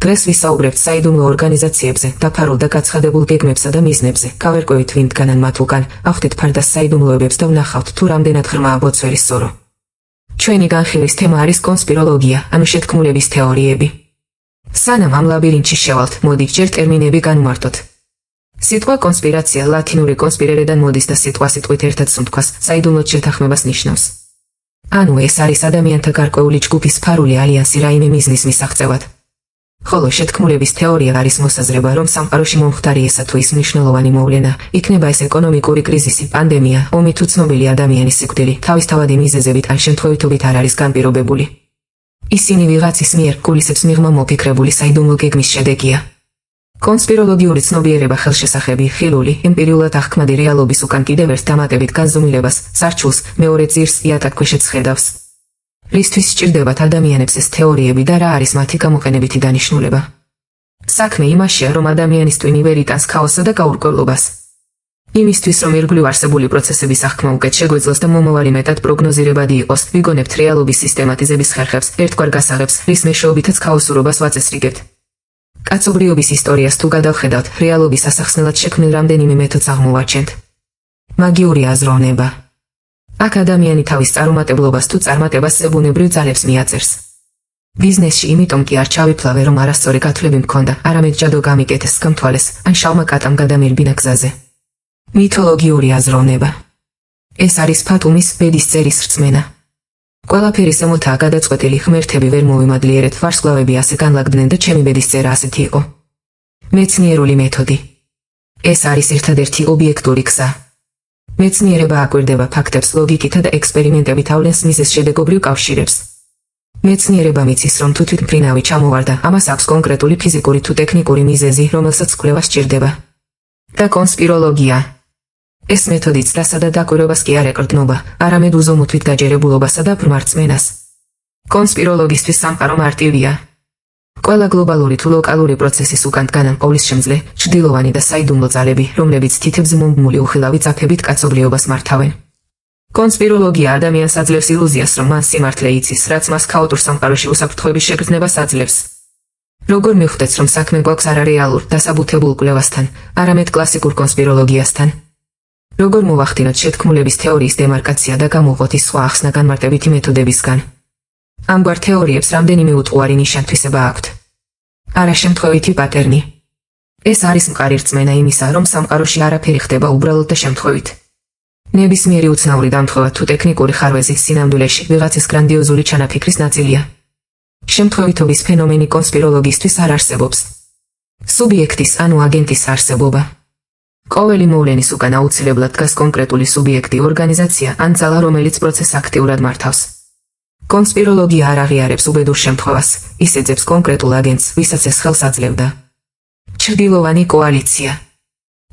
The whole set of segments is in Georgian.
დღეს ვისაუბრებთ საიდუმლო ორგანიზაციებზე, დაფარულ და გაცხადებულ გეგმებსა და მიზნებზე. გავერკვევით ვინ დგანან მათ უკან, ავხდით ფარდას საიდუმლოებებს და ვნახავთ თუ რამდენად ღრმაა ბოცვერის სწორო. ჩვენი განხილვის თემა არის კონსპიროლოგია, ანუ შეთქმულების თეორიები. სანამ ამ ლაბირინთში შევალთ, მოდით ჯერ ტერმინები განვმართოთ. სიტყვა კონსპირაცია ლათინური კონსპირერედან მოდის და სიტყვასიტყვით ერთად სუნთქვას, საიდუმლოდ შეთანხმებას ნიშნავს. ანუ ეს არის ადამიანთა გარკვეული ჯგუფის ფარული ალიანსი რაიმე მიზნის მისაღწევად. ხოლო შეთქმულების თეორია არის მოსაზრება, რომ სამყაროში მომხდარი ესა თუ ის მნიშვნელოვანი მოვლენა, იქნება ეს ეკონომიკური კრიზისი, პანდემია, ომი თუ ცნობილი ადამიანის სიკვდილი, თავისთავადი მიზეზებით ან შემთხვევითობით არ არის განპირობებული. ისინი ვიღაცის მიერ გულისებს მიღმა მოფიქრებული საიდუმლო გეგმის შედეგია. კონსპიროლოგიური ცნობიერება ხელშესახები, ხილული, ემპირიულად აღქმადი რეალობის უკან კიდევ ერთ დამატებით განზომილებას, სარჩულს, მეორე ძირს იატაკქვეშეთს ხედავს. რისთვის სჭირდებათ ადამიანებს ეს თეორიები და რა არის მათი გამოყენებითი დანიშნულება? საქმე იმაშია, რომ ადამიანის ტვინი ვერ იტანს ქაოსსა და გაურკვევლობას. იმისთვის, რომ ირგვლივ არსებული პროცესების აღქმა უკეთ შეგვეძლოს და მომავალი მეტად პროგნოზირებადი იყოს, ვიგონებთ რეალობის სისტემატიზების ხერხებს, ერთგვარ გასაღებს, რის მეშვეობითაც ქაოსურობას ვაწესრიგებთ. კაცობრიობის ისტორიას თუ გადავხედავთ, რეალობის ასახსნელად შექმნილ რამდენიმე მეთოდს აღმოვაჩენთ. მაგიური აზროვნება. აქ ადამიანი თავის წარუმატებლობას თუ წარმატებას ზებუნებრივ ძალებს მიაწერს. ბიზნესში იმიტომ კი არ ჩავიფლავე, რომ არასწორი გათვლები მქონდა, არამედ ჯადო გამიკეთეს სკამთვალეს, ან შავმა კატამ გადამირბინა გზაზე. მითოლოგიური აზროვნება. ეს არის ფატუმის, ბედის წერის რწმენა. ყველაფერი ზემოთაა გადაწყვეტილი, ღმერთები ვერ მოვიმადლიერეთ, ვარსკვლავები ასე განლაგდნენ და ჩემი ბედის წერა ასეთი იყო. მეცნიერული მეთოდი. ეს არის ერთადერთი ობიექტური გზა. მეცნიერება აკვირდება ფაქტებს ლოგიკითა და ექსპერიმენტებით ავლენს მიზეზ-შედეგობრივ კავშირებს. მეცნიერება მიცის, რომ თუ თვითმფრინავი ჩამოვარდა, ამას აქვს კონკრეტული ფიზიკური თუ ტექნიკური მიზეზი, რომელსაც კვლევა სჭირდება. და კონსპიროლოგია. ეს მეთოდი ცდასა და დაკვირვებას კი არ ეკრდნობა, არამედ უზომუთვით გაჯერებულობასა და ბრმარწმენას. კონსპიროლოგისთვის სამყარო მარტივია. ყველა გლობალური თუ ლოკალური პროცესის უკან დგანან ყოვლისშემძლე, ჩრდილოვანი და საიდუმლო ძალები, რომლებიც თითებზე მომგმული უხილავი წაფებით კაცობრიობას მართავენ. კონსპიროლოგია ადამიანს აძლევს ილუზიას, რომ მან სიმართლე იცის, რაც მას ქაოტურ სამყაროში უსაფრთხოების შეგრძნებას აძლევს. როგორ მივხვდეთ, რომ საქმე გვაქვს არა რეალურ, დასაბუთებულ კვლევასთან, არამედ კლასიკურ კონსპიროლოგიასთან? როგორ მოვახდინოთ შეთქმულების თეორიის დემარკაცია და გამოვყოთ ის სხვა ახსნა განმარტებითი მეთოდებისგან? ამგვარ თეორიებს რამდენიმე უტყუარი ნიშან-თვისება აქვთ. არა შემთხვევითი პატერნი. ეს არის მყარი რწმენა იმისა, რომ სამყაროში არაფერი ხდება უბრალოდ და შემთხვევით. ნებისმიერი უცნაური დამთხოვა თუ ტექნიკური ხარვეზი სინამდვილეში ვიღაცის გრანდიოზული ჩანაფიქრის ნაწილია. შემთხვევითობის ფენომენი კონსპიროლოგისთვის არ არსებობს. სუბიექტის ანუ აგენტის არსებობა. ყოველი მოვლენის უკან აუცილებლად დგას კონკრეტული სუბიექტი, ორგანიზაცია ან ძალა, რომელიც პროცესს აქტიურად მართავს. კონსპიროლოგია არ აღიარებს უბედურ შემთხვევას, ის ეძებს კონკრეტულ აგენტს, ვისაც ეს ხელს აძლევდა. ჩრდილოვანი კოალიცია.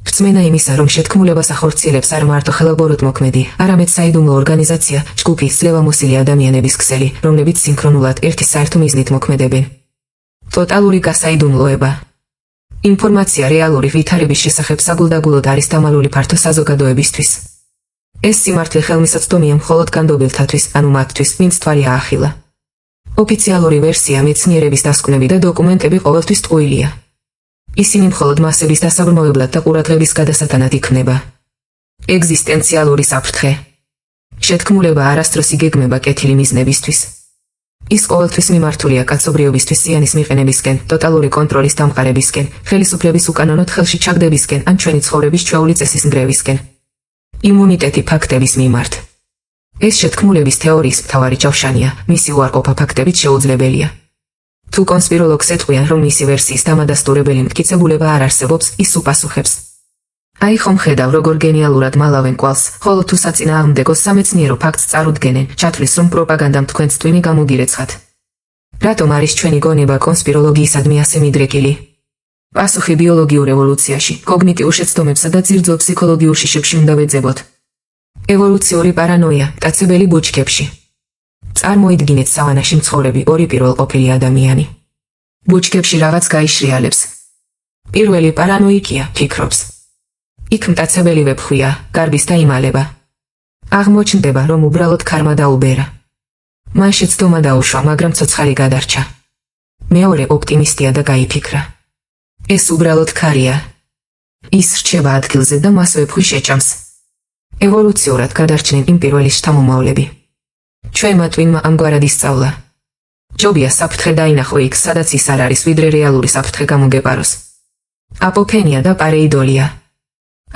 რწმენა იმისა, რომ შეთქმულებას ახორციელებს არ მარტო ხელობოროტმოქმედი, არამედ საიდუმლო ორგანიზაცია, ჯგუფი, ძლევამოსილი ადამიანების ქსელი, რომლებიც სინქრონულად ერთი საერთო მიზნით მოქმედებენ. ტოტალური გასაიდუმლოება. ინფორმაცია რეალური ვითარების შესახებ საგულდაგულოდ არის დამალული ფართო საზოგადოებისთვის. ეს სიმართლე ხელმისაწვდომია მხოლოდ განდობილთათვის, ანუ მათთვის, ვინც თვალი აახილა. ოფიციალური ვერსია მეცნიერების დასკვნები და დოკუმენტები ყოველთვის ტყუილია. ისინი მხოლოდ მასების დასაბრმავებლად და ყურადღების გადასატანად იქმნება. ეგზისტენციალური საფრთხე. შეთქმულება არასდროს იგეგმება კეთილი მიზნებისთვის. ის ყოველთვის მიმართულია კაცობრიობისთვის ზიანის მიყენებისკენ, ტოტალური კონტროლის დამყარებისკენ, ხელისუფლების უკანონოდ ხელში ჩაგდებისკენ ან ჩვენი ცხოვრების ჩვეული წესის ნგრევისკენ. იმუნიტეტი ფაქტების მიმართ. ეს შეთქმულების თეორიის მთავარი ჯავშანია, მისი უარყოფა ფაქტებით შეუძლებელია. თუ კონსპიროლოგს ეტყვიან, რომ მისი ვერსიის დამადასტურებელი მტკიცებულება არ არსებობს, ის უპასუხებს. აი ხომ ხედავ, როგორ გენიალურად მალავენ კვალს, ხოლო თუ საწინააღმდეგო სამეცნიერო ფაქტს წარუდგენენ, ჩათვლის, რომ პროპაგანდამ თქვენს ტვინი გამოგირეცხათ. რატომ არის ჩვენი გონება კონსპიროლოგიისადმი ასე მიდრეკილი? პასუხი ბიოლოგიურ ევოლუციაში, კოგნიტიურ შეცდომებსა და ძირძველ ფსიქოლოგიურ შიშებში უნდა ვეძებოთ. ევოლუციური პარანოია, მტაცებელი ბუჩქებში. წარმოიდგინეთ სავანაში მცხოვრები ორი პირველყოფილი ადამიანი. ბუჩქებში რაღაც გაიშრიალებს. პირველი პარანოიკია, ფიქრობს. იქ მტაცებელი ვეფხვია, გარბის დაიმალება. აღმოჩნდება, რომ უბრალოდ ქარმა დაუბერა. მან შეცდომა დაუშვა, მაგრამ ცოცხალი გადარჩა. მეორე ოპტიმისტია და გაიფიქრა. ეს უბრალოდ ქარია. ის რჩება ადგილზე და მას ვეფხვი შეჭამს. ევოლუციურად გადარჩნენ იმ პირველი შთამომავლები. ჩვენმა ტვინმა ამგვარად ისწავლა. ჯობია საფრთხე დაინახო იქ, სადაც ის არ არის, ვიდრე რეალური საფრთხე გამოგეპაროს. აპოფენია და პარეიდოლია.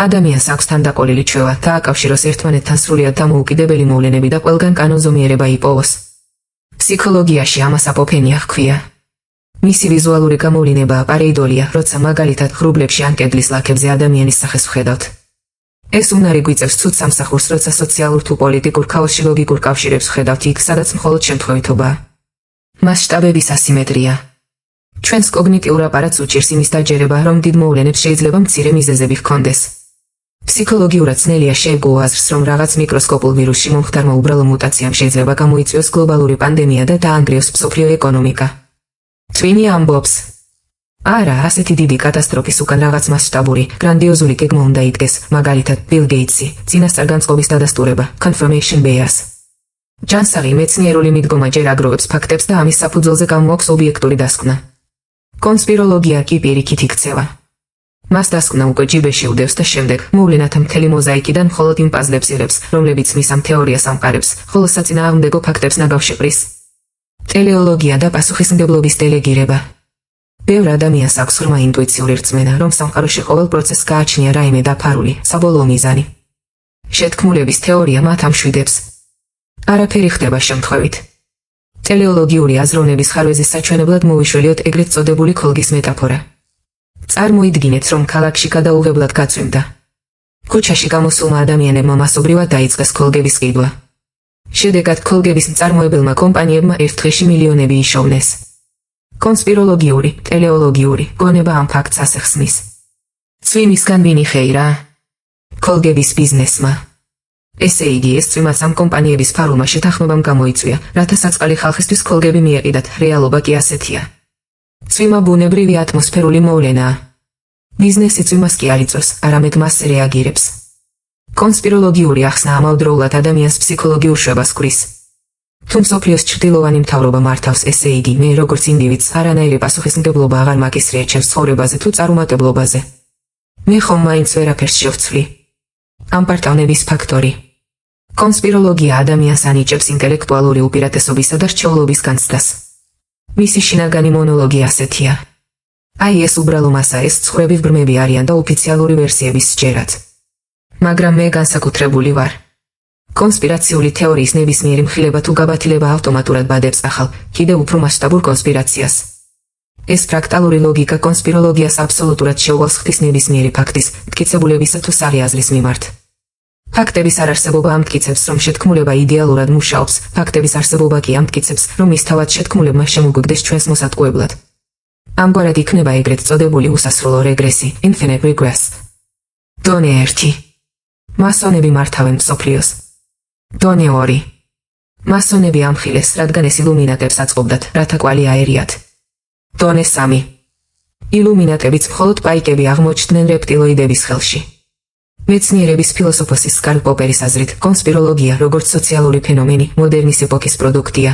ადამიანს აქვს თანდაყოლილი ჩვევა, დააკავშიროს ერთმანეთთან სრულიად დამოუკიდებელი მოვლენები და ყველგან კანონზომიერება იპოვოს. ფსიქოლოგიაში ამას აპოფენია ჰქვია. მისი ვიზუალური გამოვლინებაა პარეიდოლია, როცა მაგალითად ღრუბლებში ან კედლის ლაქებზე ადამიანის სახეს ვხედავთ. ეს უნარი გვიწევს ცუდ სამსახურს, როცა სოციალურ თუ პოლიტიკურ ქაოსში ლოგიკურ კავშირებს ვხედავთ იქ, სადაც მხოლოდ შემთხვევითობაა. მასშტაბების ასიმეტრია. ჩვენს კოგნიტიურ აპარატს უჭირს იმის დაჯერება, რომ დიდ მოვლენებს შეიძლება მცირე მიზეზები ჰქონდეს. ფსიქოლოგიურად ძნელია შეეგუო აზრს, რომ რაღაც მიკროსკოპულ ვირუსში მომხდარმა უბრალო მუტაციამ შეიძლება გამოიწვიოს გლობალური პანდემია და დაანგრიოს მსოფლიო ეკონომიკა. ტვინი ამბობს. არა, ასეთი დიდი კატასტროფის უკან რაღაც მასშტაბური, გრანდიოზული გეგმა უნდა იდგეს, მაგალითად, ბილ გეიტსი, წინასწარ განწყობის დადასტურება, confirmation bias. ჯანსაღი მეცნიერული მიდგომა ჯერ აგროვებს ფაქტებს და ამის საფუძველზე გამოაქვს ობიექტური დასკვნა. კონსპიროლოგია კი პირიქით იქცევა. მას დასკვნა უკვე ჯიბეში უდევს და შემდეგ მოვლენათა მთელი მოზაიკიდან მხოლოდ იმ პაზლებს იღებს, რომლებიც მის ამ თეორიას ამყარებს, ხოლო საწინააღმდეგო ფაქტებს ნაგავშეყრის. ტელეოლოგია და პასუხისმგებლობის დელეგირება. ბევრ ადამიანს აქვს ღრმა ინტუიციური რწმენა, რომ სამყაროში ყოველ პროცესს გააჩნია რაიმე დაფარული, საბოლოო მიზანი. შეთქმულების თეორია მათ ამშვიდებს. არაფერი ხდება შემთხვევით. ტელეოლოგიური აზროვნების ხარვეზე საჩვენებლად მოვიშველიოთ ეგრეთ წოდებული ქოლგის მეტაფორა. წარმოიდგინეთ, რომ ქალაქში გადაუღებლად გაწვიმდა. ქუჩაში გამოსულმა ადამიანებმა მასობრივად დაიწყეს ქოლგების ყიდვა. შედეგად ქოლგების მწარმოებელმა კომპანიებმა ერთ დღეში მილიონები იშოვნეს. კონსპიროლოგიური, ტელეოლოგიური გონება ამ ფაქტს ასახსნის. წვიმისგან ვინი ხეირა? ქოლგების ბიზნესმა. ესე იგი, ეს წვიმაც ამ კომპანიების ფარულმა შეთანხმებამ გამოიწვია, რათა საწყალი ხალხისთვის ქოლგები მიეყიდათ, რეალობა კი ასეთია. წვიმა ბუნებრივი ატმოსფერული მოვლენაა. ბიზნესი წვიმას კი არ იწვევს, არამედ მასზე რეაგირებს. კონსპიროლოგიური ახსნა ამავდროულად ადამიანს ფსიქოლოგიურ შვებას ჰქვრის. თუ მსოფლიოს ჩრდილოვანი მთავრობა მართავს, ესე იგი, მე როგორც ინდივიდს არანაირი პასუხისმგებლობა აღარ მაკისრიაჩევს ცხოვრებაზე თუ წარუმატებლობაზე. მე ხომ მაინც ვერაფერს შევცვლი. ამპარტავნების ფაქტორი. კონსპიროლოგია ადამიანს ანიჭებს ინტელექტუალური უპირატესობისა და რჩეულობის განცდას. მისი შინაგანი მონოლოგი ასეთია. აი ეს უბრალო მასა, ეს ცხრები ბრმები არიან და ოფიციალური ვერსიების სჯერად. მაგრამ მე განსაკუთრებული ვარ. კონსპირაციული თეორიის ნებისმიერი მხილება თუ გაბათილება ავტომატურად ბადებს ახალ, კიდევ უფრო მასშტაბურ კონსპირაციას. ეს ფრაქტალური ლოგიკა კონსპიროლოგიას აბსოლუტურად შეუვალს ღვთის ნებისმიერი ფაქტის, მტკიცებულებისა თუ საღი აზრის მიმართ. ფაქტების არარსებობა ამტკიცებს, რომ შეთქმულება იდეალურად მუშაობს, ფაქტების არსებობა კი ამტკიცებს, რომ ის თავად შეთქმულებმა შემოგვიგდეს ჩვენს მოსატყუებლად. ამგვარად იქნება ეგრეთ წოდებული უსასრულო რეგრესი, infinite regress. დონე 1. მასონები მართავენ მსოფლიოს. დონე 2. მასონები ამხილეს, რადგან ეს ილუმინატებს აწყობდათ, რათა კვალი აერიათ. დონე 3. ილუმინატებიც მხოლოდ პაიკები აღმოჩნდნენ რეპტილოიდების ხელში. მეცნიერების ფილოსოფოსის კარლ პოპერის აზრით, კონსპიროლოგია, როგორც სოციალური ფენომენი, მოდერნის ეპოქის პროდუქტია.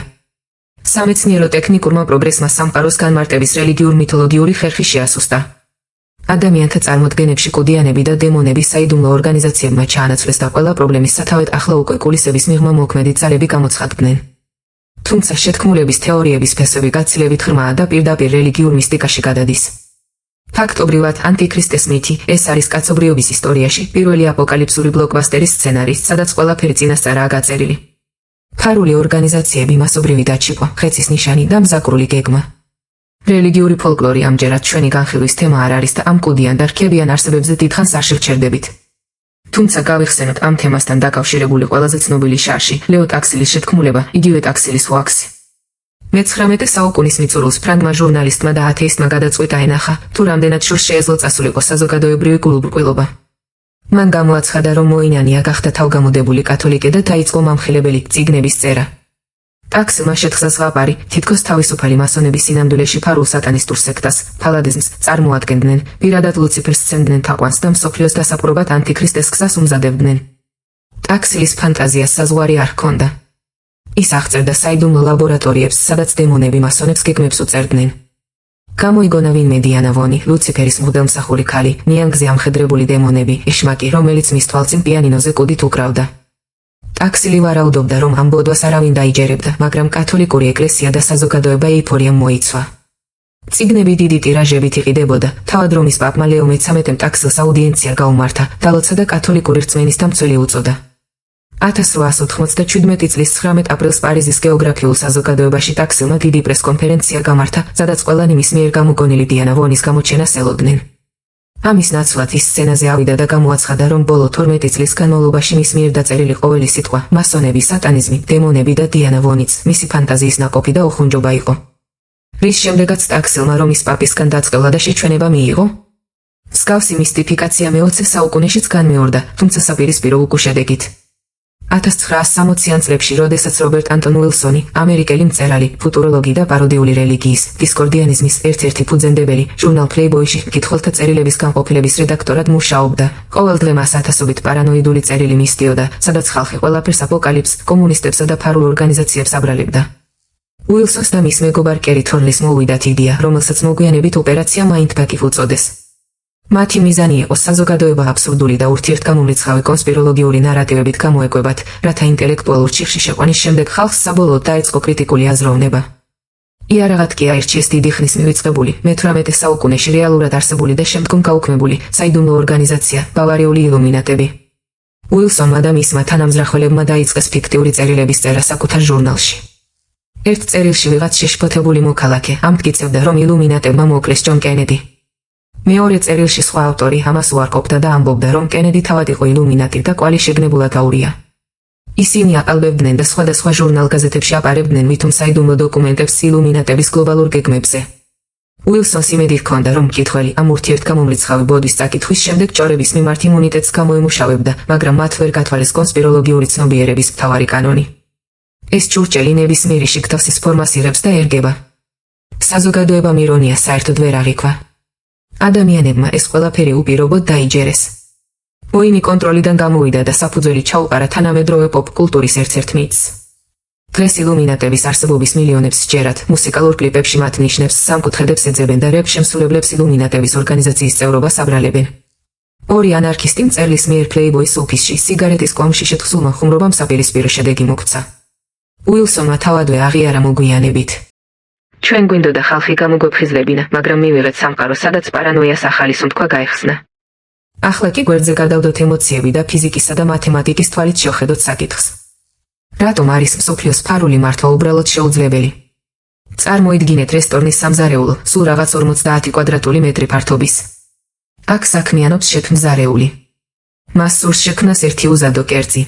სამეცნიერო ტექნიკურმა პროგრესმა სამყაროს განმარტების რელიგიურ-მითოლოგიური ხერხი შეასუსტა. ადამიანთა წარმოდგენებში კუდიანები და დემონები საიდუმლო ორგანიზაციებმა ჩაანაცვლეს და ყველა პრობლემის სათავედ ახლა უკვე კულისების მიღმა მოქმედი ძალები გამოცხადდნენ. თუმცა შეთქმულების თეორიების ფესვები გაცილებით ღრმაა და პირდაპირ რელიგიურ მისტიკაში გადადის. ფაქტობრივად, ანტიქრისტეს მითი, ეს არის კაცობრიობის ისტორიაში პირველი აპოკალიფსური ბლოკბასტერის სცენარი, სადაც ყველაფერი წინასწარაა გაწერილი. ფარული ორგანიზაციები, მასობრივი დაჭიქვა, ხეცის ნიშანი და მზაკრული გეგმა. რელიგიური ფოლკლორი ამჯერად ჩვენი განხილვის თემა არ არის და ამ კუდიან და რქებიან არსებებზე დიდხანს არ შევჩერდებით. თუმცა გავიხსენოთ ამ თემასთან დაკავშირებული ყველაზე ცნობილი შარში, ლეო ტაქსილის შეთქმულება, იგივე ტაქსილის ვაქსი. მე-19 საუკუნის მიწურულს ფრანგმა ჟურნალისტმა და ათეისტმა გადაწყვიტა ენახა, თუ რამდენად შორს შეეძლო წასულიყო საზოგადოებრივი გულუბრყვილობა. მან გამოაცხადა, რომ მოინანია გახდა თავგამოდებული კათოლიკე და დაიწყო მამხილებელი წიგნების წერა. ტაქსილმა შეთხზა ზღაპარი, თითქოს თავისუფალი მასონების სინამდვილეში ფარულ სატანისტურ სექტას, ფალადიზმს, წარმოადგენდნენ, პირადად ლუციფერს სცემდნენ თაყვანს და მსოფლიოს დასაპყრობად ანტიქრისტეს გზას უმზადებდნენ. ტაქსილის ფანტაზიას საზღვარი არ ჰქონდა. ის აღწერდა საიდუმლო ლაბორატორიებს, სადაც დემონები მასონებს გეგმებს უწერდნენ. გამოიგონა ვინმე დიანა ვონი, ლუციფერის მღვდელმსახური ქალი, ნიანგზე ამხედრებული დემონები, ეშმაკი, რომელიც მის თვალწინ პიანინოზე კუდით უკრავდა. ტაქსილი ვარაუდობდა, რომ ამ ბოდვას არავინ დაიჯერებდა, მაგრამ კათოლიკური ეკლესია და საზოგადოება ეიფორიამ მოიცვა. წიგნები დიდი ტირაჟებით იყიდებოდა, თავად რომის პაპმა ლეო მე-13-მ ტაქსილს აუდიენცია გაუმართა, დალოცა და კათოლიკური რწმენის დამცველი უწოდა. 1897 წლის 19 აპრილს პარიზის გეოგრაფიულ საზოგადოებაში ტაქსილმა დიდი პრესკონფერენცია გამართა, სადაც ყველანი მის მიერ გამოგონილი დიანა ვონის გამოჩენას ელოდნენ. ამის ნაცვლად ის სცენაზე ავიდა და გამოაცხადა, რომ ბოლო 12 წლის განმავლობაში მის მიერ დაწერილი ყოველი სიტყვა, მასონები, სატანიზმი, დემონები და დიანა ვონიც, მისი ფანტაზიის ნაყოფი და უხუნჯობა იყო. რის შემდეგაც ტაქსილმა რომის პაპისგან დაწყელა და შეჩვენება მიიღო. მსგავსი მისტიფიკაცია მე-20 საუკუნეშიც განმეორდა, თუმცა საპირისპირო უკუშედეგით. 1960-იან წლებში, როდესაც რობერტ ანტონ უილსონი, ამერიკელი მწერალი, ფუტუროლოგი და პაროდიული რელიგიის, დისკორდიანიზმის ერთ-ერთი ფუძემდებელი, ჟურნალ პლეიბოიში მკითხველთა წერილების განყოფილების რედაქტორად მუშაობდა, ყოველ დღე მას ათასობით პარანოიდული წერილი მისდიოდა, სადაც ხალხი ყველაფერს აპოკალიფს, კომუნისტებსა და ფარულ ორგანიზაციებს აბრალებდა. უილსონს და მის მეგობარ კერი თორნლის მოუვიდათ იდეა, რომელსაც მოგვიანებით ოპერაცია მაინდბექი უწოდეს. მათი მიზანი იყო საზოგადოება აბსურდული და ურთიერთგამომრიცხავი კონსპიროლოგიური ნარატივებით გამოეკვებათ, რათა ინტელექტუალურ ჩიხში შეყვანის შემდეგ ხალხს საბოლოოდ დაეწყო კრიტიკული აზროვნება. იარაღად კი აირჩიეს დიდი ხნის მივიწყებული, მე-18 საუკუნეში რეალურად არსებული და შემდგომ გაუქმებული საიდუმლო ორგანიზაცია, ბავარიული ილუმინატები. უილსონმა და მისმა თანამზრახველებმა დაიწყეს ფიქტიური წერილების წერა საკუთარ ჟურნალში. ერთ წერილში ვიღაც შეშფოთებული მოქალაქე ამტკიცებდა, რომ ილუმინატებმა მოკლეს ჯონ კენედი. მეორე წერილში სხვა ავტორი ამას უარყოფდა და ამბობდა, რომ კენედი თავად იყო ილუმინატი და კვალი შეგნებულად აურია. ისინი აყალბებდნენ და სხვადასხვა ჟურნალ-გაზეთებში აპარებდნენ ვითომ საიდუმლო დოკუმენტებს ილუმინატების გლობალურ გეგმებზე. უილსონს იმედი ჰქონდა, რომ მკითხველი ამ ურთიერთგამომრიცხავი ბოდვის წაკითხვის შემდეგ ჭორების მიმართ იმუნიტეტს გამოემუშავებდა, მაგრამ მათ ვერ გათვალეს კონსპიროლოგიური ცნობიერების მთავარი კანონი. ეს ჭურჭელი ნებისმიერი შიგთავსის ფორმას იღებს და ერგება. საზოგადოებამ ირონია საერთოდ ვერ აღიქვა. ადამიანებმა ეს ყველაფერი უპირობოდ დაიჯერეს. ბოიმი კონტროლიდან გამოვიდა და საფუძველი ჩაუყარა თანამედროვე პოპ კულტურის ერთ-ერთ მითს. დღეს ილუმინატების არსებობის მილიონებს სჯერათ, მუსიკალურ კლიპებში მათ ნიშნებს სამკუთხედებს ეძებენ და რეპ შემსრულებლებს ილუმინატების ორგანიზაციის წევრობას აბრალებენ. ორი ანარქისტი მწერლის მიერ პლეიბოის ოფისში სიგარეტის კვამში შეთხზულმა ხუმრობამ საპირისპირო შედეგი მოგვცა. უილსონმა თავადვე აღიარა მოგვიანებით. ჩვენ გვინდოდა ხალხი გამოგვეფხიზლებინა, მაგრამ მივიღეთ სამყარო, სადაც პარანოიას ახალი სუნთქვა გაიხსნა. ახლა კი გვერდზე გადავდოთ ემოციები და ფიზიკისა და მათემატიკის თვალით შევხედოთ საკითხს. რატომ არის მსოფლიოს ფარული მართვა უბრალოდ შეუძლებელი? წარმოიდგინეთ რესტორნის სამზარეულო, სულ რაღაც 50 კვადრატული მეტრი ფართობის. აქ საქმიანობს შეფმზარეული. მას სურს შექმნას ერთი უზადო კერძი.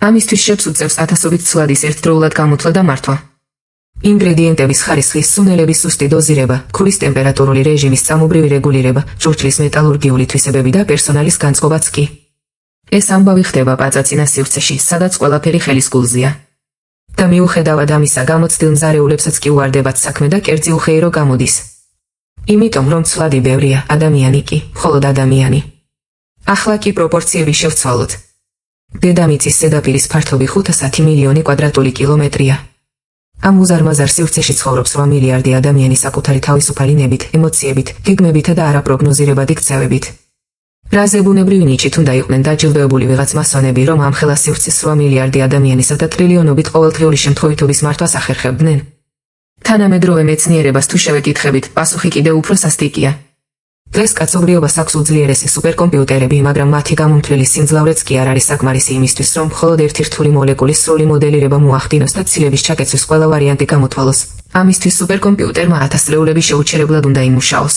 ამისთვის შეფს უწევს ათასობით ცვლადის ერთდროულად გამოთვლა და მართვა. ინგრედიენტების ხარისხის, სუნელების სუსტი დოზირება, ქულის ტემპერატურული რეჟიმის წამობრივი რეგულირება, ჭურჭლის მეტალურგიული თვისებები და პერსონალის განწყობაც კი. ეს ამბავი ხდება პაწაწინა სივრცეში, სადაც ყველაფერი ხელის გულზეა. და მიუხედავად ამისა, გამოცდილ მზარეულებსაც კი უარდებათ საქმე და კერძი უხეირო გამოდის. იმიტომ რომ ცვლადი ბევრია, ადამიანი კი, მხოლოდ ადამიანი. ახლა კი პროპორციები შევცვალოთ. დედამიწის ზედაპირის ფართობი 500 მილიონი კვადრატული კილომეტრია. ამ უზარმაზარ სივრცეში ცხოვრობს 8 მილიარდი ადამიანი საკუთარი თავისუფალი ნებით, ემოციებით, გეგმებითა და არაპროგნოზირებადი ქცევებით. რა ზებუნებრივი ნიჭით უნდა იყვნენ დაჯილდოებული ვიღაც მასონები, რომ ამ ხელა სივრცეს 8 მილიარდი ადამიანისა და ტრილიონობით ყოველდღიური შემთხვევითობის მართვას ახერხებდნენ? თანამედროვე მეცნიერებას თუ შევეკითხებით, პასუხი კიდევ უფრო სასტიკია. დღეს კაცობრიობას აქვს უძლიერესი სუპერკომპიუტერები, მაგრამ მათი გამომთვლელი სიმძლავრეც კი არ არის საკმარისი იმისთვის, რომ მხოლოდ ერთი რთული მოლეკულის სრული მოდელირება მოახდინოს და ცილების ჩაკეცვის ყველა ვარიანტი გამოთვალოს. ამისთვის სუპერკომპიუტერმა ათასწლეულები შეუჩერებლად უნდა იმუშაოს.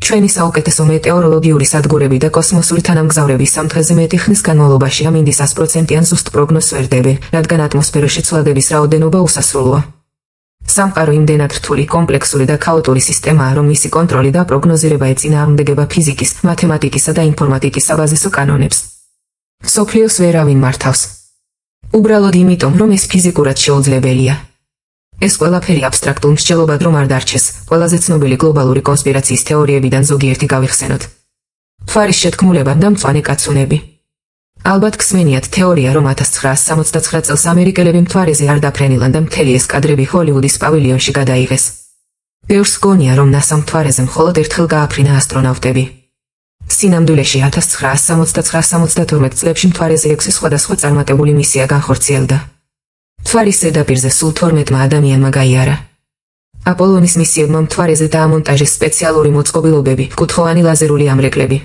ჩვენი საუკეთესო მეტეოროლოგიური სადგურები და კოსმოსური თანამგზავრები სამ დღეზე მეტი ხნის განმავლობაში ამინდის 100%-იან ზუსტ პროგნოზს ვერ დებენ, რადგან ატმოსფეროში ცვლადების რაოდენობა უსასრულოა. სამყარო იმდენად რთული, კომპლექსური და ქაოტური სისტემაა, რომ მისი კონტროლი და პროგნოზირება ეწინააღმდეგება ფიზიკის, მათემატიკისა და ინფორმატიკის საბაზისო კანონებს. მსოფლიოს ვერავინ მართავს. უბრალოდ იმიტომ, რომ ეს ფიზიკურად შეუძლებელია. ეს ყველაფერი აბსტრაქტულ მსჯელობად რომ არ დარჩეს, ყველაზე ცნობილი გლობალური კონსპირაციის თეორიებიდან ზოგიერთი გავიხსენოთ. მთვარის შეთქმულება და მწვანე კაცუნები. ალბათ გსმენიათ თეორია, რომ 1969 წელს ამერიკელები მთვარეზე არ დაფრენილან და მთელი ეს კადრები ჰოლივუდის პავილიონში გადაიღეს. ბევრს გონია, რომ NASA მთვარეზე მხოლოდ ერთხელ გააფრინა ასტრონავტები. სინამდვილეში 1969-72 წლებში მთვარეზე 6 სხვადასხვა წარმატებული მისია განხორციელდა. მთვარის ზედაპირზე სულ 12-მა ადამიანმა გაიარა. აპოლონის მისიებმა მთვარეზე დაამონტაჟეს სპეციალური მოწყობილობები, კუთხოვანი ლაზერული ამრეკლები.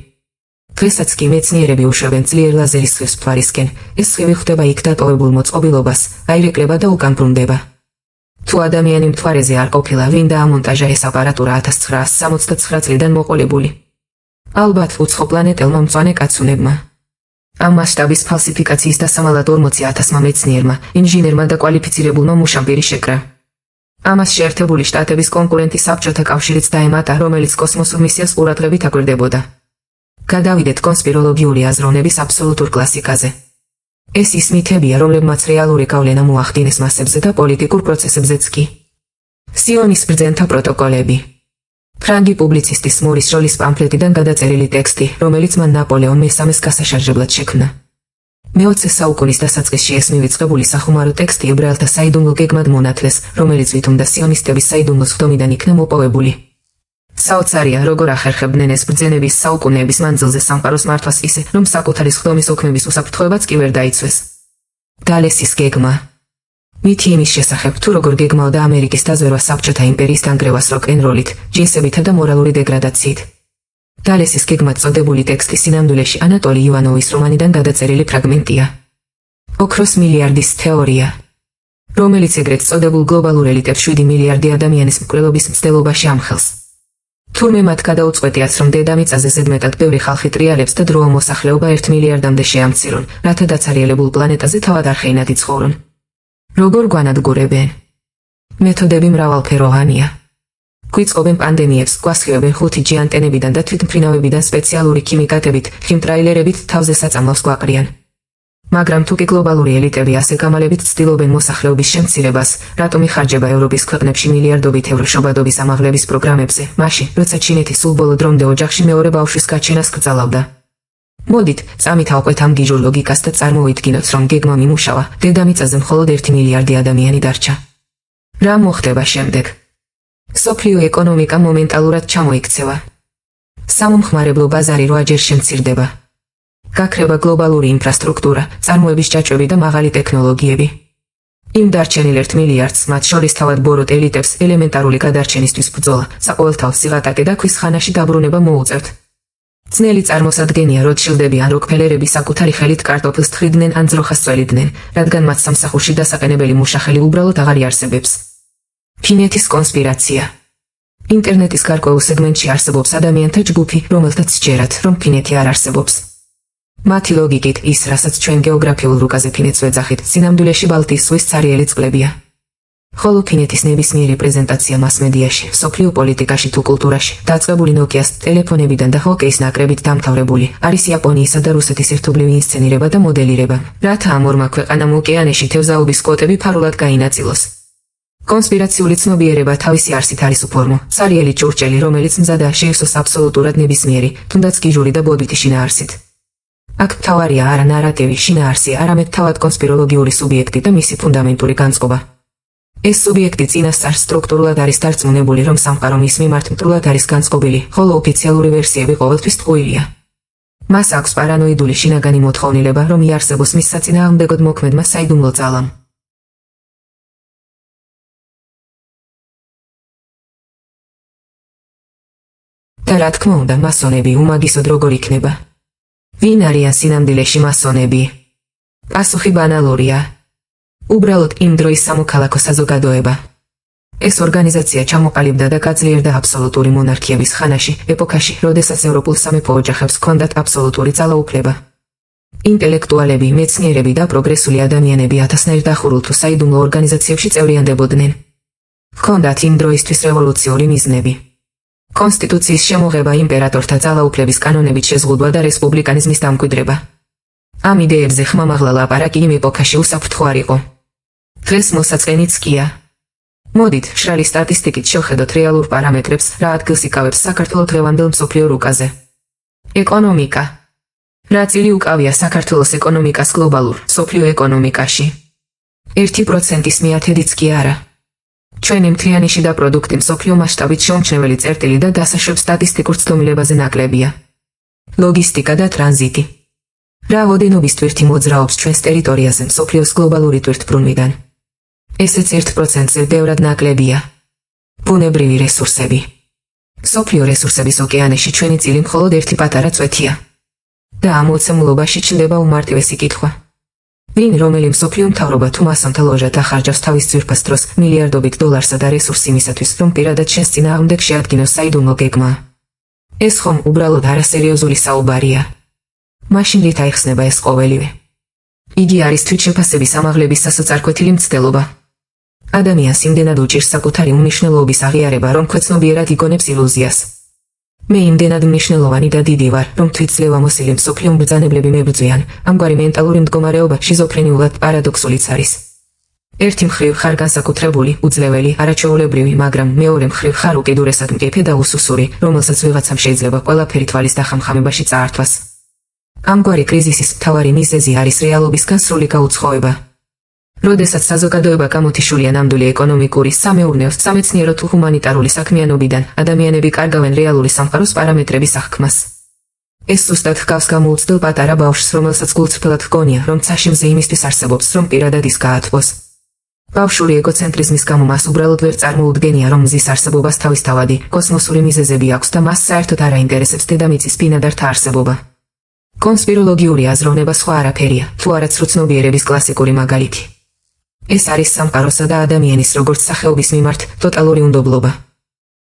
დღესაც კი მეცნიერები უშვებენ ძლიერ ლაზერის სხივს მთვარისკენ, ეს სხივი ხვდება იქ დატოვებულ მოწყობილობას, აირეკლება და უკან ბრუნდება. თუ ადამიანი მთვარეზე არ ყოფილა, ვინ დაამონტაჟა ეს აპარატურა 1969 წლიდან მოყოლებული? ალბათ უცხო პლანეტელმა მწვანე კაცუნებმა. ამ მასშტაბის ფალსიფიკაციის დასამალად 40,000-მა მეცნიერმა, ინჟინერმა და კვალიფიცირებულმა მუშამ პირი შეკრა. ამას შეერთებული შტატების კონკურენტი საბჭოთა კავშირიც დაემატა, რომელიც კოსმოსურ მისიას ყურადღებით აკვირდებოდა. გადავიდეთ კონსპიროლოგიური აზროვნების აბსოლუტურ კლასიკაზე. ეს ის მითებია, რომლებმაც რეალური გავლენა მოახდინეს მასებზე და პოლიტიკურ პროცესებზეც კი. სიონის ბრძენთა პროტოკოლები. ფრანგი პუბლიცისტის მორის როლის პამფლეტიდან გადაწერილი ტექსტი, რომელიც მან ნაპოლეონ მესამეს გასაშარჟებლად შექმნა. მე-20 საუკუნის დასაწყისში ეს მივიწყებული სახუმარო ტექსტი ებრაელთა საიდუმლო გეგმად მონათლეს, რომელიც ვითომდა სიონისტების საიდუმლოს ხდომიდან იქნა მოპოვებული. საოცარია, როგორ ახერხებდნენ ეს ბრძენების საუკუნეების მანძილზე სამყაროს მართვას ისე, რომ საკუთარი ხდომის ოქმების უსაფრთხოებაც კი ვერ დაიცვეს. დალესის გეგმა. მითი იმის შესახებ, თუ როგორ გეგმავდა ამერიკის დაზვერვა საბჭოთა იმპერიის დანგრევას როკ-ენ-როლით, ჯინსებითა და მორალური დეგრადაციით. დალესის გეგმად წოდებული ტექსტი სინამდვილეში ანატოლი ივანოვის რომანიდან გადაწერილი ფრაგმენტია. ოქროს მილიარდის თეორია, რომელიც ეგრეთ წოდებულ გლობალურ ელიტებს 7 მილიარდი ადამიანის მკვლელობის მცდელობაში ამხელს. თურმე მათ გადაუწყვეტიათ, რომ დედამიწაზე ზედმეტად ბევრი ხალხი ტრიალებს და დროა მოსახლეობა 1 მილიარდამდე შეამცირონ, რათა დაცარიელებულ პლანეტაზე თავად არხეინად იცხოვრონ. როგორ გვანადგურებენ? მეთოდები მრავალფეროვანია. გვიწყობენ პანდემიებს, გვასხივებენ 5G ანტენებიდან და თვითმფრინავებიდან სპეციალური ქიმიკატებით, ხიმტრაილერებით თავზე საწამლავს გვაყრიან. მაგრამ თუ კი გლობალური ელიტები ასე გამალებით ცდილობენ მოსახლეობის შემცირებას, რატომ იხარჯება ევროპის ქვეყნებში მილიარდობით ევრო შობადობის ამაღლების პროგრამებზე, მაშინ, როცა ჩინეთი სულ ბოლო დრომდე ოჯახში მეორე ბავშვის გაჩენას კრძალავდა? მოდით, წამით ამ გიჟურ ლოგიკას და წარმოვიდგინოთ, რომ გეგმა მიმუშავა, დედამიწაზე მხოლოდ 1 მილიარდი ადამიანი დარჩა. რა მოხდება შემდეგ? სოფლიო ეკონომიკა მომენტალურად ჩამოიქცევა. სამომხმარებლო ბაზარი 8-ჯერ შემცირდება. გაქრება გლობალური ინფრასტრუქტურა, წარმოების ჯაჭვები და მაღალი ტექნოლოგიები. იმ დარჩენილ 1 მილიარდს, მათ შორის თავად ბოროტ ელიტებს, ელემენტარული გადარჩენისთვის ბრძოლა, საყოველთაო სიღატაკე და ქვის ხანაში დაბრუნება მოუწევთ. ძნელი წარმოსადგენია, როტშილდები ან როკფელერები საკუთარი ხელით კარტოფილს თხრიდნენ ან ძროხას წველიდნენ, რადგან მათ სამსახურში დასაყენებელი მუშახელი უბრალოდ აღარ იარსებებს. ფინეთის კონსპირაცია. ინტერნეტის გარკვეულ სეგმენტში არსებობს ადამიანთა ჯგუფი, რომელთაც სჯერათ, რომ ფინეთი არ არსებობს. მათი ლოგიკით, ის, რასაც ჩვენ გეოგრაფიულ რუკაზე ფინეთს ვეძახით, სინამდვილეში ბალტიის ზღვის цаრიელი წყლებია. ხოლო ფინეთის ნებისმიერი პრეზენტაცია მასმედიაში, მსოფლიო პოლიტიკაში თუ კულტურაში, დაწყებული ნოკიას ტელეფონებიდან და ჰოკეის ნაკრებით დამთავრებული, არის იაპონიისა და რუსეთის ერთობლივი ინსცენირება და მოდელირება, რათა ამ ორმა ქვეყანამ ოკეანეში თევზაობის კვოტები ფარულად გაინაწილოს. კონსპირაციული ცნობიერება თავისი არსით არის უფორმო, цаრიელი ჭურჭელი, რომელიც მზადაა შეივსოს აბსოლუტურად ნებისმიერი, თუნდაც გიჟური და ბოდვითი შინაარსით. აქ მთავარია არა ნარატივი, შინაარსი, არამედ თავად კონსპიროლოგიური სუბიექტი და მისი ფუნდამენტური განწყობა. ეს სუბიექტი წინასწარ სტრუქტურულად არის დარწმუნებული, რომ სამყარო მის მიმართ მტრულად არის განწყობილი, ხოლო ოფიციალური ვერსიები ყოველთვის ტყუილია. მას აქვს პარანოიდული შინაგანი მოთხოვნილება, რომ იარსებოს მის საწინააღმდეგოდ მოქმედმა საიდუმლო ძალამ. და რა თქმა უნდა, მასონები უმაგისოდ როგორ იქნება? ვინ არიან სინამდვილეში მასონები? პასუხი ბანალურია. უბრალოდ იმ დროის სამოქალაქო საზოგადოება. ეს ორგანიზაცია ჩამოყალიბდა და გაძლიერდა აბსოლუტური მონარქიების ხანაში, ეპოქაში, როდესაც ევროპულ სამეფო ოჯახებს ჰქონდათ აბსოლუტური ძალაუფლება. ინტელექტუალები, მეცნიერები და პროგრესული ადამიანები ათასნაირ დახურულ თუ საიდუმლო ორგანიზაციებში წევრიანდებოდნენ. ჰქონდათ იმ დროისთვის რევოლუციური მიზნები. კონსტიტუციის შემოღება, იმპერატორთა ძალაუფლების კანონებით შეზღუდვა და რესპუბლიკანიზმის დამკვიდრება. ამ იდეებზე ხმამაღლა ლაპარაკი იმ ეპოქაში უსაფრთხო არ იყო. დღეს მოსაწყენიც კია. მოდით, მშრალი სტატისტიკით შევხედოთ რეალურ პარამეტრებს, რა ადგილს იკავებს საქართველოს დღევანდელ მსოფლიო რუკაზე. ეკონომიკა. რა წილი უკავია საქართველოს ეკონომიკას გლობალურ, მსოფლიო ეკონომიკაში? 1%-ის მიათედიც კი არა. ჩვენი მთლიანი შიდა პროდუქტი მსოფლიო მასშტაბით შეუმჩნეველი წერტილი და დასაშვებ სტატისტიკურ ცდომილებაზე ნაკლებია. ლოგისტიკა და ტრანზიტი. რაოდენობის თვირთი მოძრაობს ჩვენს ტერიტორიაზე მსოფლიოს გლობალური თვირთბრუნვიდან. ესეც 1%-ზე ბევრად ნაკლებია. ბუნებრივი რესურსები. მსოფლიო რესურსების ოკეანეში ჩვენი წილი მხოლოდ ერთი პატარა წვეთია. და ამ ოცემულობაში ჩნდება უმარტივესი კითხვა. ვინ რომელი მსოფლიო მთავრობა თუ მასონთა ლოჟად ახარჯავს თავის ძვირფას დროს მილიარდობით დოლარსა და რესურს იმისათვის, რომ პირადად შენს წინააღმდეგ შეადგინოს საიდუმლო გეგმა? ეს ხომ უბრალოდ არასერიოზული საუბარია. მაშინ რით აიხსნება ეს ყოველივე? იგი არის თვითშეფასების ამაღლების სასოწარკვეთილი მცდელობა. ადამიანს იმდენად უჭირს საკუთარი უმნიშვნელობის აღიარება, რომ ქვეცნობიერად იგონებს ილუზიას. მე იმდენად მნიშვნელოვანი და დიდი ვარ, რომ თვითძლევამოსილი მსოფლიო მბრძანებლები მებრძვიან. ამგვარი მენტალური მდგომარეობა შიზოფრენიულად პარადოქსულიც არის. ერთი მხრივ ხარ განსაკუთრებული, უძლეველი, არაჩვეულებრივი, მაგრამ მეორე მხრივ ხარ უკიდურესად მკეფე და უსუსური, რომელსაც ვიღაცამ შეიძლება ყველაფერი თვალის დახამხამებაში წაართვას. ამგვარი კრიზისის მთავარი მიზეზი არის რეალობისგან სრული გაუცხოება. როდესაც საზოგადოება გამოთიშულია ნამდვილი ეკონომიკური, სამეურნეო, სამეცნიერო თუ ჰუმანიტარული საქმიანობიდან, ადამიანები კარგავენ რეალური სამყაროს პარამეტრების აღქმას. ეს ზუსტად ჰგავს გამოუცდელ პატარა ბავშვს, რომელსაც გულწრფელად ჰგონია, რომ ცაში მზე იმისთვის არსებობს, რომ პირადად ის გაათბოს. ბავშვური ეგოცენტრიზმის გამო მას უბრალოდ ვერ წარმოუდგენია, რომ მზის არსებობას თავისთავადი, კოსმოსური მიზეზები აქვს და მას საერთოდ არ აინტერესებს დედამიწის ბინადართა არსებობა. კონსპიროლოგიური აზროვნება სხვა არაფერია, თუ არა ცრუცნობიერების კლასიკური მაგალითი. ეს არის სამყაროსა და ადამიანის როგორც სახეობის მიმართ ტოტალური უნდობლობა.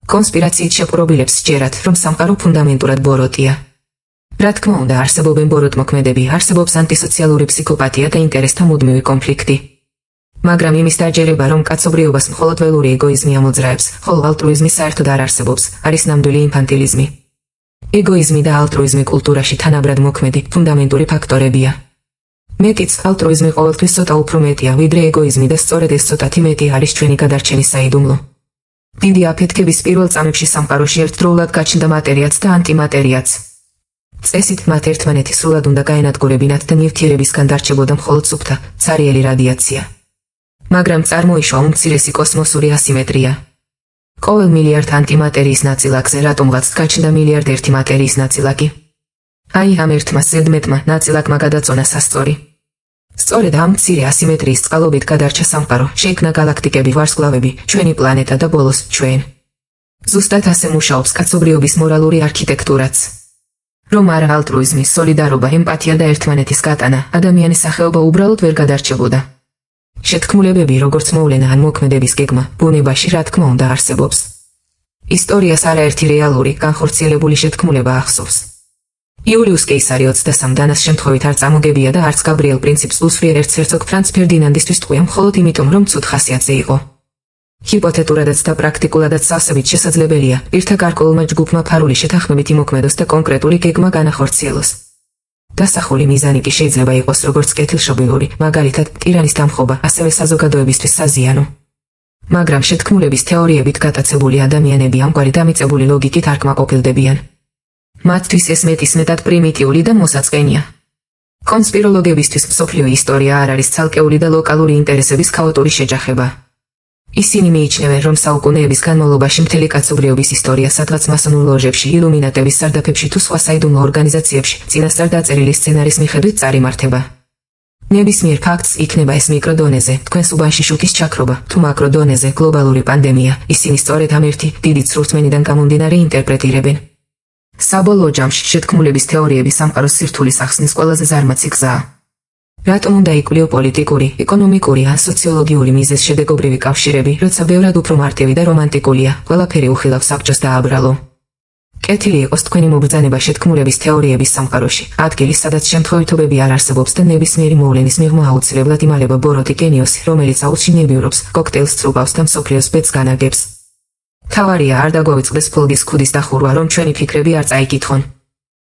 კონსპირაციით შეპყრობილებს სჯერათ, რომ სამყარო ფუნდამენტურად ბოროტია. რა თქმა უნდა, არსებობენ ბოროტმოქმედები, არსებობს ანტისოციალური ფსიქოპათია და ინტერესთა მუდმივი კონფლიქტი. მაგრამ იმის დაჯერება, რომ კაცობრიობას მხოლოდ ველური ეგოიზმი ამოძრაებს, ხოლო ალტრუიზმი საერთოდ არ არსებობს, არის ნამდვილი ინფანტილიზმი. ეგოიზმი და ალტრუიზმი კულტურაში თანაბრად მოქმედი, ფუნდამენტური ფაქტორებია. მეტიც, ალტრუიზმი ყოველთვის ცოტა უფრო მეტია, ვიდრე ეგოიზმი და სწორედ ეს ცოტათი მეტი არის ჩვენი გადარჩენის საიდუმლო. დიდი აფეთქების პირველ წამებში სამყაროში ერთდროულად გაჩნდა მატერიაც და ანტიმატერიაც. წესით მათ ერთმანეთი სრულად უნდა გაენადგურებინათ და ნივთიერებისგან დარჩებოდა მხოლოდ სუფთა, ცარიელი რადიაცია. მაგრამ წარმოიშვა უმცირესი კოსმოსური ასიმეტრია. ყოველ მილიარდ ანტიმატერიის ნაწილაკზე რატომღაც გაჩნდა მილიარდ ერთი მატერიის ნაწილაკი. აი ამ ერთმა ზედმეტმა ნაწილაკმა გადაწონა სასწორი. სწორედ ამ მცირე ასიმეტრიის წყალობით გადარჩა სამყარო, შეიქმნა galaktikები, ვარსკვლავები, ჩვენი პლანეტა და ბოლოს ჩვენ. ზუსტად ასე მუშაობს კაცობრიობის მორალური არქიტექტურაც. რომ არა ალტრუიზმი, სოლიდარობა, ემპათია და ერთმანეთის გატანა, ადამიანის სახეობა უბრალოდ ვერ გადარჩებოდა. შეთქმულებები, როგორც მოვლენა ან მოქმედების გეგმა, ბუნებაში რა თქმა უნდა არსებობს. ისტორიას არაერთი რეალური, განხორციელებული შეთქმულება ახსოვს. იულიუს კეისარი 23 დანას შემთხვევით არ წამოგებია და არც გაბრიელ პრინციპს უსვია ერცჰერცოგ ფრანც ფერდინანდისთვის ტყვია მხოლოდ იმიტომ, რომ ცუდ ხასიათზე იყო. ჰიპოთეტურადაც და პრაქტიკულადაც სავსებით შესაძლებელია, პირთა გარკვეულმა ჯგუფმა ფარული შეთანხმებით იმოქმედოს და კონკრეტული გეგმა განახორციელოს. დასახული მიზანი კი შეიძლება იყოს როგორც კეთილშობილური, მაგალითად, ტირანის დამხობა, ასევე საზოგადოებისთვის საზიანო. მაგრამ შეთქმულების თეორიებით გატაცებული ადამიანები ამგვარი დამიწებული ლოგიკით არ კმაყოფილდებიან. მათთვის ეს მეტისმეტად პრიმიტიული და მოსაწყენია. კონსპიროლოგებისთვის მსოფლიო ისტორია არ არის ცალკეული და ლოკალური ინტერესების ქაოტური შეჯახება. ისინი მიიჩნევენ, რომ საუკუნეების განმავლობაში მთელი კაცობრიობის ისტორია სადღაც მასონურ ლოჟებში, ილუმინატების სარდაფებში თუ სხვა საიდუმლო ორგანიზაციებში წინასწარ დაწერილი სცენარის მიხედვით წარიმართება. ნებისმიერ ფაქტს, იქნება ეს მიკროდონეზე, თქვენს უბანში შუქის ჩაქრობა, თუ მაკროდონეზე, გლობალური პანდემია, ისინი სწორედ ამ ერთი დიდი ცრურწმენიდან გამომდინარე ინტერპრეტირებენ. საბოლოო ჯამში შეთქმულების თეორიები სამყაროს სირთულის ახსნის ყველაზე ზარმაცი გზაა. რატომ უნდა იკვლიო პოლიტიკური, ეკონომიკური ან სოციოლოგიური მიზეზ-შედეგობრივი კავშირები, როცა ბევრად უფრო მარტივი და რომანტიკულია, ყველაფერი უხილავს საბჭოს დააბრალო. კეთილი იყოს თქვენი მობრძანება შეთქმულების თეორიების სამყაროში, ადგილი, სადაც შემთხვევითობები არ არსებობს და ნებისმიერი მოვლენის მიღმა აუცილებლად იმალება ბოროტი გენიოსი, რომელიც აუცში ნებიურობს, კოქტეილს წრუბავს და მსოფლიოს ბედს განაგებს. თავარია არ დაგვავიწყდეს ფოლგის ქუდის დახურვა, რომ ჩვენი ფიქრები არ წაიკითხონ.